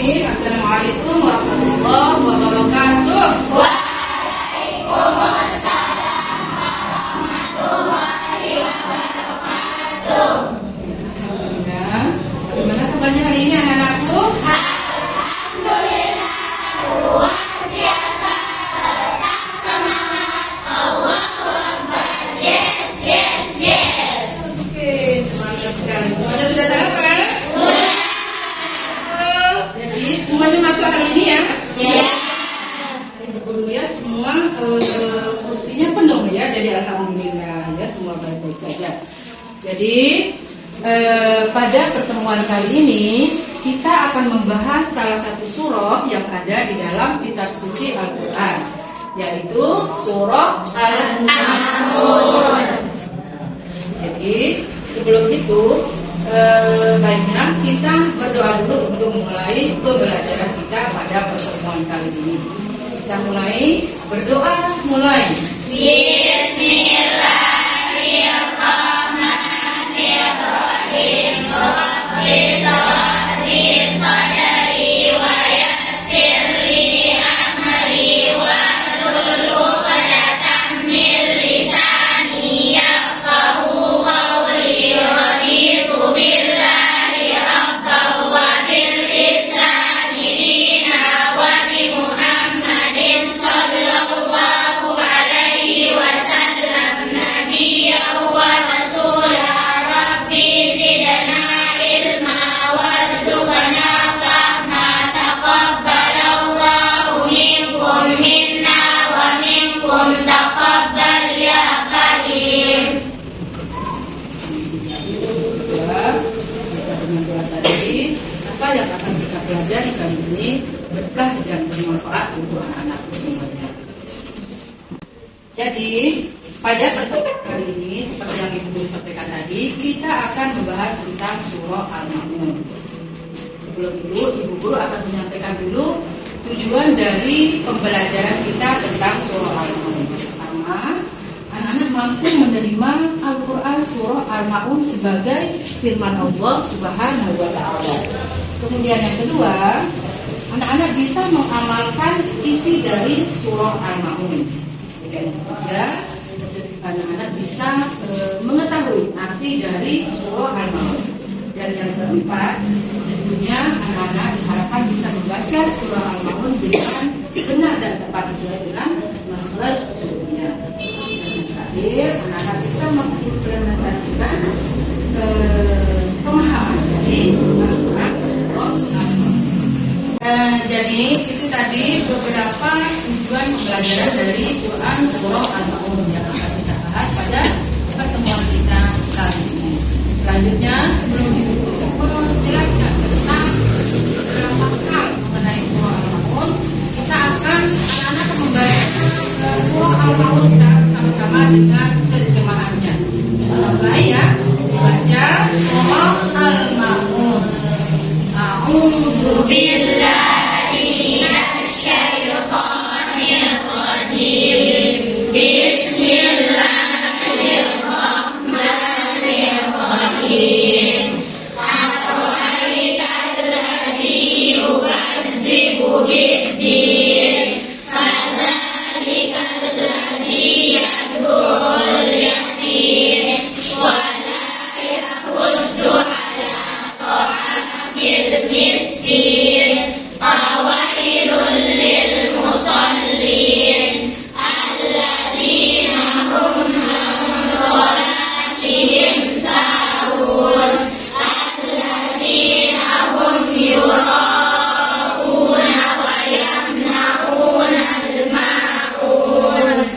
Assalamualaikum warahmatullahi wabarakatuh. Waalaikumsalam warahmatullahi wabarakatuh. Bagaimana kabarnya hari ini anak-anakku? Alhamdulillah, luar biasa. Tetap semangat. Allahu Akbar. Yes, yes, yes. Oke, semangat sekali. Semuanya sudah sarapan? Sudah. Jadi semuanya masuk hari ini ya? Ya. Ibu lihat semua kursinya penuh ya. Jadi alhamdulillah ya, semua baik-baik saja. Jadi pada pertemuan kali ini kita akan membahas salah satu surah yang ada di dalam kitab suci Al-Quran, yaitu surah Al-Ma'un. Jadi sebelum itu baiknya kita berdoa dulu untuk mulai pembelajaran kita pada pertemuan kali ini. Kita mulai berdoa, mulai. Bismillahirrahmanirrahim. Rabbi shrahli sadri wa yassir li amri wahlul 'uqdatam min lisani yafqahu qawli. Raditu billahi rabban wa bil islami dinan wa bi Muhammadin sallallahu alaihi wasallam nabiyyan wa rasulah. Rabbi zidna ilma warzuqna fahma. Taqabbalallahu minkum minna wa minkum taqabbal ya karim. Ya, sekitar dengan doa tadi, apa yang akan kita pelajari kali ini berkah dan bermanfaat untuk anak-anakku semuanya. Jadi pada pertemuan kali ini, seperti yang Ibu Guru sampaikan tadi, kita akan membahas tentang surah Al-Ma'un. Sebelum itu, Ibu Guru akan menyampaikan dulu tujuan dari pembelajaran kita tentang surah Al-Ma'un. Pertama, anak-anak mampu menerima Al-Quran surah Al-Ma'un sebagai firman Allah Subhanahu wa Ta'ala. Kemudian yang kedua, anak-anak bisa mengamalkan isi dari surah Al-Ma'un. Dan yang ketiga, anak-anak bisa mengetahui arti dari surah Al-Ma'un. Dan yang keempat, tentunya anak-anak diharapkan bisa membaca surah Al-Ma'un dengan benar dan tepat sesuai dengan makhraj hurufnya. Dan yang terakhir, anak-anak bisa mengimplementasikan pemahaman dari Al-Quran surah Al-Ma'un. Jadi itu tadi beberapa tujuan pembelajaran dari Quran surah Al-Ma'un yang akan kita bahas pada pertemuan kita kali ini. Selanjutnya, sebelum Ibu menjelaskan tentang beberapa hal mengenai surah Al-Ma'un, kita akan anak-anak membaca surah Al-Ma'un secara bersama-sama dengan terjemahannya. Mulai ya, baca surah Al-Ma'un. A'udzu billahi minasy syaithanir rajim. Bismillahirrahmanirrahim. Ara'aital ladzi yukadzibu bid-din. Fadzalikal ladzi yad'ul yatim wa la yahuddu 'ala ta'amil miskin. Fawailul lil musallin alladzina hum an salatihim sahun alladzina hum yura'una wa yamna'una al-ma'un.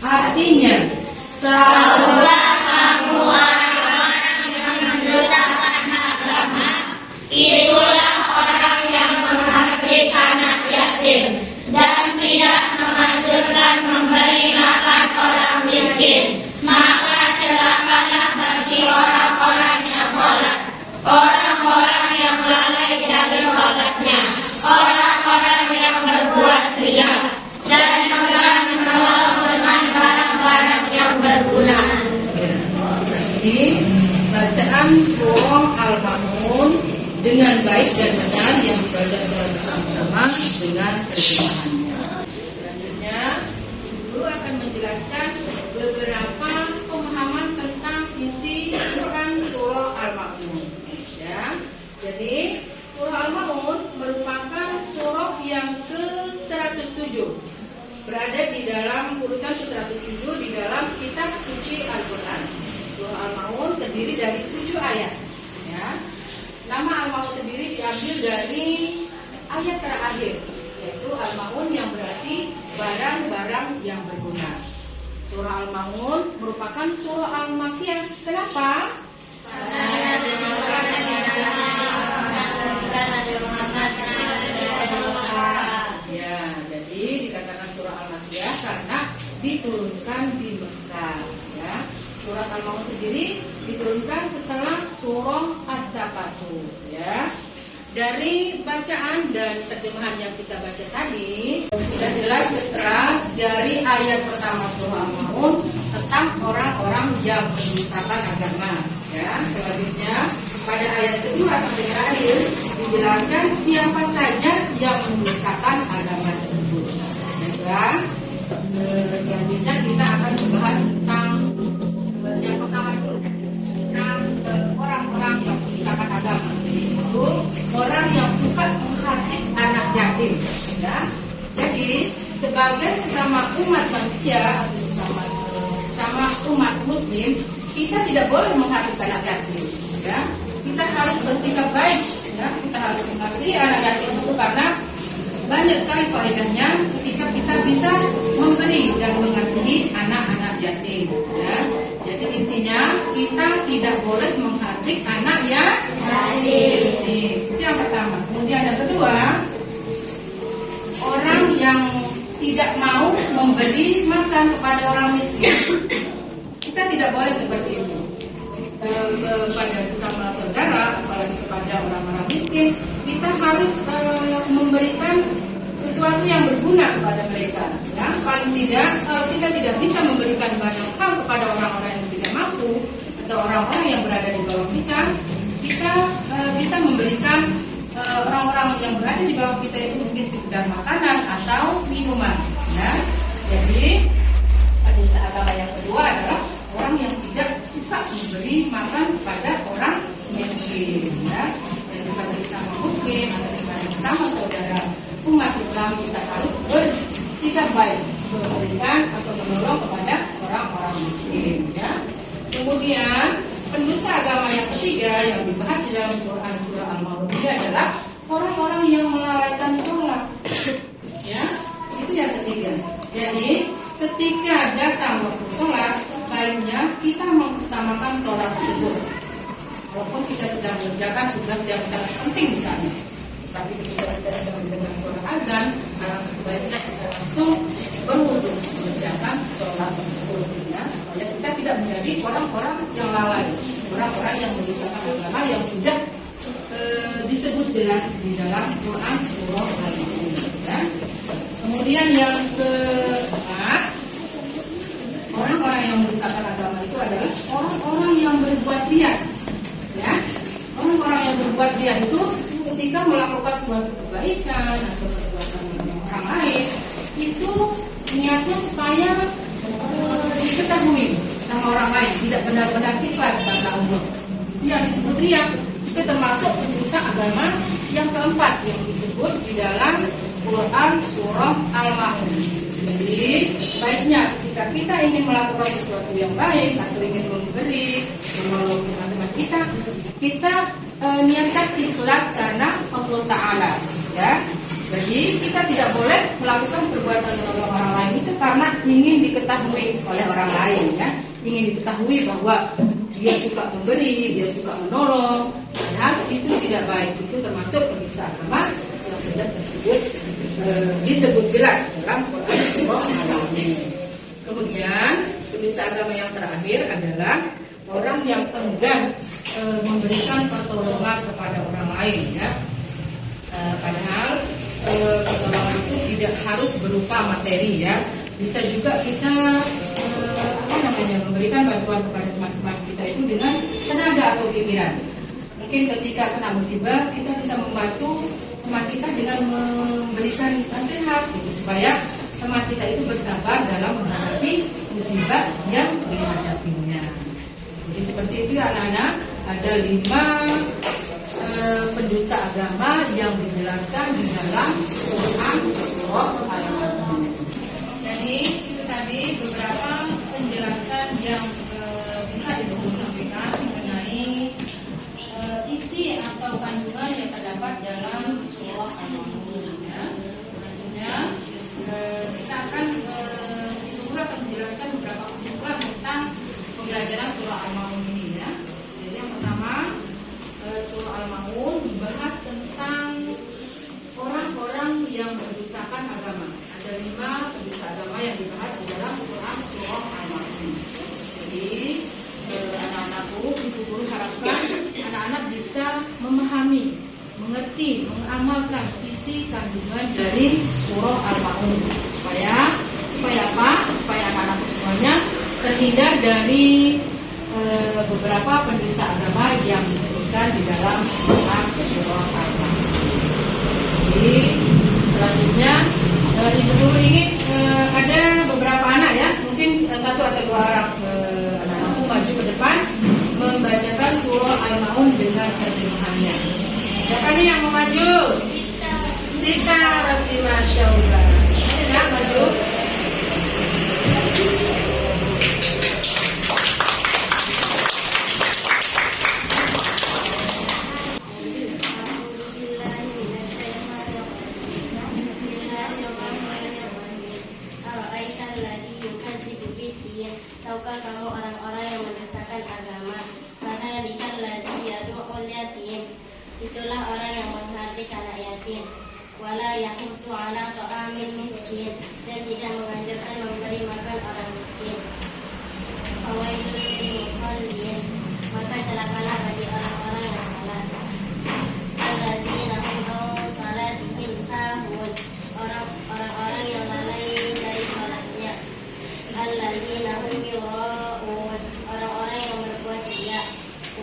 Artinya, Tahukah kamu orang-orang yang mendustakan agama? Itulah orang baik dan benar yang dibaca secara bersama-sama dengan terjemahannya. Selanjutnya, Ibu Guru akan menjelaskan beberapa pemahaman tentang isi Quran Surah Al-Ma'un. Ya, jadi Surah Al-Ma'un merupakan surah yang ke-107, berada di dalam urutan ke-107 di dalam kitab suci Al-Quran. Surah Al-Ma'un terdiri dari 7 ayat. Ya. Nama Al-Ma'un sendiri diambil dari ayat terakhir, yaitu Al-Ma'un yang berarti barang-barang yang berguna. Surah Al-Ma'un merupakan surah Al-Makkiyah. Kenapa? Ya, jadi dikatakan surah Al-Makkiyah karena diturunkan di Mekah. Ya. Surat Al-Ma'un sendiri diturunkan setelah surah At-Takatsur. Ya. Dari bacaan dan terjemahan yang kita baca tadi, sudah jelas tertera dari ayat pertama surah Al-Ma'un tentang orang-orang yang menistakan agama. Ya, selanjutnya pada ayat kedua sampai terakhir dijelaskan siapa saja yang menistakan agama tersebut. Dan selanjutnya kita akan membahas tentang yang pertama dulu, tentang orang-orang yang menistakan agama. Itu orang yang suka menghardik anak yatim. Ya. Jadi sebagai sesama umat manusia atau sesama umat Muslim, kita tidak boleh menghardik anak yatim. Ya. Kita harus bersikap baik. Ya. Kita harus mengasihi anak yatim itu karena banyak sekali faedahnya ketika kita bisa memberi dan mengasihi anak-anak yatim. Ya. Jadi intinya kita tidak boleh menghardik anak yatim. Itu yang pertama. Kemudian yang kedua, orang yang tidak mau memberi makan kepada orang miskin, kita tidak boleh seperti itu. Kepada sesama saudara, apalagi kepada orang-orang miskin, kita harus memberikan sesuatu yang berguna kepada mereka. Ya, paling tidak, kalau kita tidak bisa memberikan banyak hal kepada orang-orang yang tidak mampu atau orang-orang yang berada di bawah kita, kita bisa memberikan orang-orang yang berada di bawah kita itu mungkin sekedar makanan atau minuman. Ya, jadi penista agama yang kedua adalah orang yang tidak suka memberi makan kepada orang miskin. Ya, dan sebagai sesama Muslim atau sebagai sesama saudara umat Islam, kita harus bersikap baik memberikan atau menolong kepada orang-orang miskin. Ya. Kemudian pendusta agama yang ketiga yang dibahas di dalam Quran surah Al-Ma'un ini adalah orang-orang yang melalaikan sholat. Ya, itu yang ketiga. Jadi ketika datang waktu sholat, baiknya kita mengutamakan sholat tersebut. Walaupun kita sedang mengerjakan tugas yang sangat penting misalnya, tapi ketika kita sedang mendengar suara azan, baiknya kita langsung berwudu mengerjakan sholat tersebut, ya, supaya kita tidak menjadi orang-orang yang lalai, orang-orang yang mendustakan agama yang sudah disebut jelas di dalam Quran surah Al-Ma'un. Ya. Kemudian yang keempat, orang-orang yang mendustakan agama itu adalah orang-orang yang berbuat riya. Ya, orang-orang yang berbuat riya itu ketika melakukan suatu kebaikan atau perbuatan orang lain, itu niatnya supaya diketahui sama orang lain, tidak benar-benar ikhlas karena Allah. Itu yang disebut riya. Itu termasuk pendusta agama yang keempat yang disebut di dalam Quran surah Al-Ma'un. Jadi baiknya ketika kita ingin melakukan sesuatu yang baik atau ingin memberi, menolong teman-teman kita niatkan ikhlas karena Allah Ta'ala. Ya. Jadi kita tidak boleh melakukan perbuatan menolong orang lain itu karena ingin diketahui oleh orang lain. Ya. Ingin diketahui bahwa dia suka memberi, dia suka menolong. Padahal itu tidak baik. Itu termasuk penista agama yang sudah disebut jelas dalam Quran surah Al-Ma'un. Kemudian penista agama yang terakhir adalah orang yang enggan memberikan pertolongan kepada orang lain. Ya. Padahal pertolongan itu tidak harus berupa materi. Ya. Bisa juga kita memberikan bantuan kepada teman-teman kita itu dengan tenaga atau pikiran. mungkin ketika kena musibah kita bisa membantu teman kita dengan memberikan nasihat gitu, supaya teman kita itu bersabar dalam menghadapi musibah yang dihadapinya. Jadi seperti itu ya anak-anak, ada 5 pendusta agama yang dijelaskan di dalam Quran surah Al-Ma'un. Jadi itu tadi beberapa penjelasan yang bisa Ibu sampaikan mengenai isi atau kandungan yang terdapat dalam surah Al-Ma'un. Ya. Selanjutnya kita akan menjelaskan beberapa kesimpulan tentang pembelajaran surah Al-Ma'un ini ya. Jadi yang pertama, surah Al-Ma'un membahas tentang orang-orang yang mendustakan agama. Ada 5 pendusta agama yang dibahas di dalam Quran surah Al-Ma'un. Jadi anak-anakku, ibu guru harapkan anak-anak bisa memahami, mengerti, mengamalkan isi kandungan dari surah Al-Ma'un supaya apa? Supaya anak-anak semuanya terhindar dari beberapa pendusta agama yang disebutkan di dalam Quran surah Al-Ma'un. Jadi selanjutnya ibu guru ingin ada beberapa anak ya, mungkin 1 atau 2 orang anak-anakku maju ke depan membacakan surah Al-Ma'un dengan terjemahannya. Siapa nih yang mau maju? Sita Rasima Syaura. Ya, maju. Tahukah kamu orang-orang yang mendustakan agama? Fadzalikan ladzi yad'ul yatim. Itulah orang yang menghardik anak yatim. Wala yahuddu ala ta'amil miskin, dan tidak menganjurkan memberi makan orang miskin. Fawailul lil musallin, maka celakalah bagi orang-orang yang salat. Alladzina hum an salatihim sahun, orang-orang yang lalai dari salatnya. Alladzina hum yura'un, orang-orang yang berbuat riya.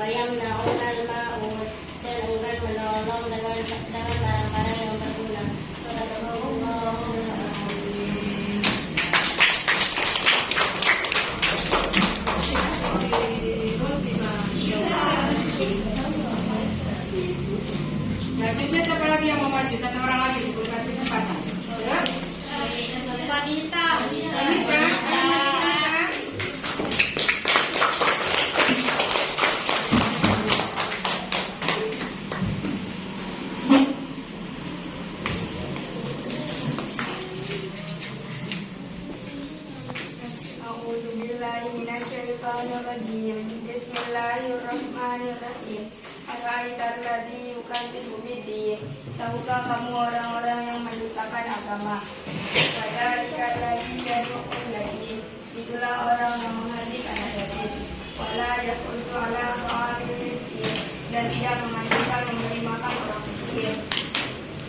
Wa yamna'unal ma'un, dan enggan menolong dengan barang-barang yang berguna. Subhanallahul azim. Selanjutnya siapa lagi yang mau maju? 1 orang lagi, ibu kasih kesempatan. Ya? Wanita. Wanita. Bismillahirrahmanirrahim. Ara'aital ladzi yukadzibu biddin. Tahukah kamu orang-orang yang mendustakan agama? Fadzalika ladzi yad'ul yatim. Itulah orang yang menghardik anak yatim. Wala yahuddu ala ta'amil miskin, dan tidak menganjurkan memberi makan orang miskin.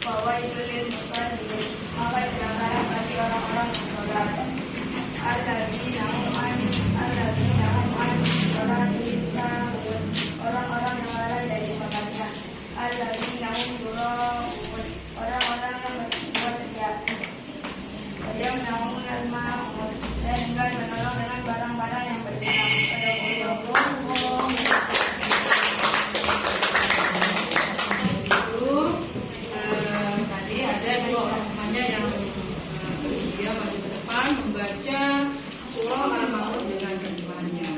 Fawailul lil musallin, maka celakalah bagi orang-orang yang salat. Alladzina hum an salatihim sahun, orang-orang yang lalai dari salatnya. Alladzina hum yura'un, orang-orang yang berbuat riya. Wa yamna'unal ma'un, dan enggan menolong dengan barang-barang yang berguna. Tadi ada 2 orang temannya yang bersedia maju ke depan membaca surah Al-Ma'un dengan terjemahannya.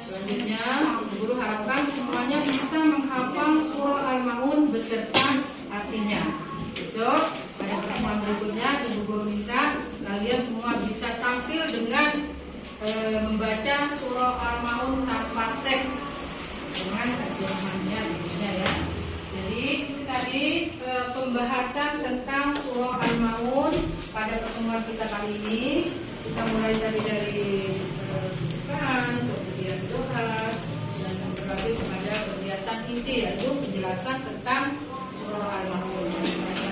Selanjutnya, guru harapkan semuanya bisa menghafal surah Al-Ma'un beserta artinya. Besok pada pertemuan berikutnya, ibu guru minta kalian semua bisa tampil dengan membaca surah Al-Ma'un tanpa teks dengan terjemahannya tentunya ya. Jadi itu tadi pembahasan tentang surah Al-Ma'un pada pertemuan kita kali ini. Kita mulai dari rujukan, kemudian doa, dan berlanjut kepada kegiatan inti yaitu penjelasan tentang surah Al-Ma'un.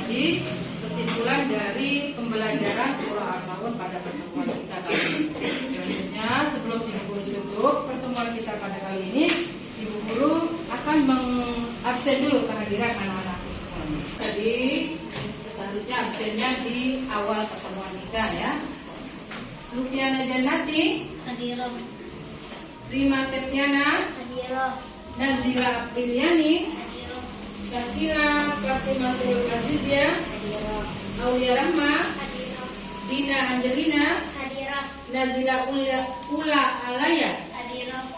Jadi kesimpulan dari pembelajaran surah Al-Ma'un pada pertemuan kita kali ini. Selanjutnya sebelum ibu guru tutup pertemuan kita pada kali ini, ibu guru akan absen dulu kehadiran anak-anakku semuanya. Jadi seharusnya absennya di awal pertemuan kita ya. Lukiana Jannati, Hadirah. Rima Septiana, Hadirah. Nazila Apriliani, Hadirah. Sakina Fatimatul Azizia, Hadirah. Aulia Rahma, Hadirah. Dina Angelina, Hadirah. Nazila Ula Alaya, Hadirah.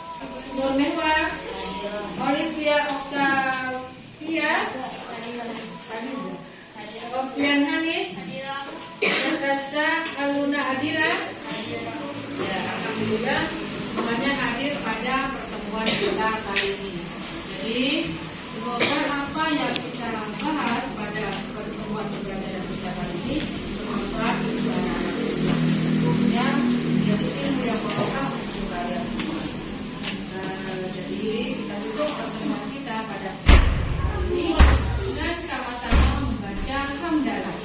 Nur Mehwa, Hadirah. Olivia Octavia, Hadirah. Opian Hanis, Hadirah. Natasha Aluna Adira. Hadirah. Ya, alhamdulillah semuanya hadir pada pertemuan kita kali ini. Jadi semoga apa yang kita bahas pada pertemuan pembelajaran kita kali ini bermanfaat untuk anak-anak semua. Tentunya menjadi ilmu yang barokah untuk kalian semua. Jadi kita tutup pertemuan kita pada hari ini dengan sama-sama membaca hamdalah.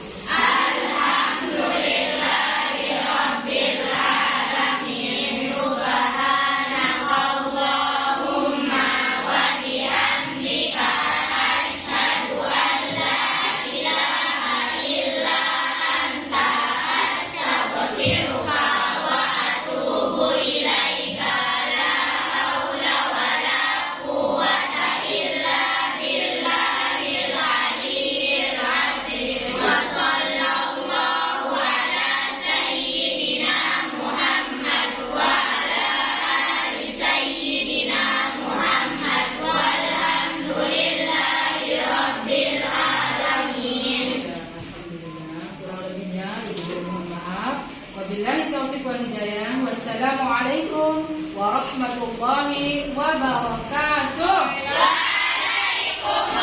Wabillahi taufiq wal hidayah. Wassalamualaikum warahmatullahi wabarakatuh. Waalaikumsalam.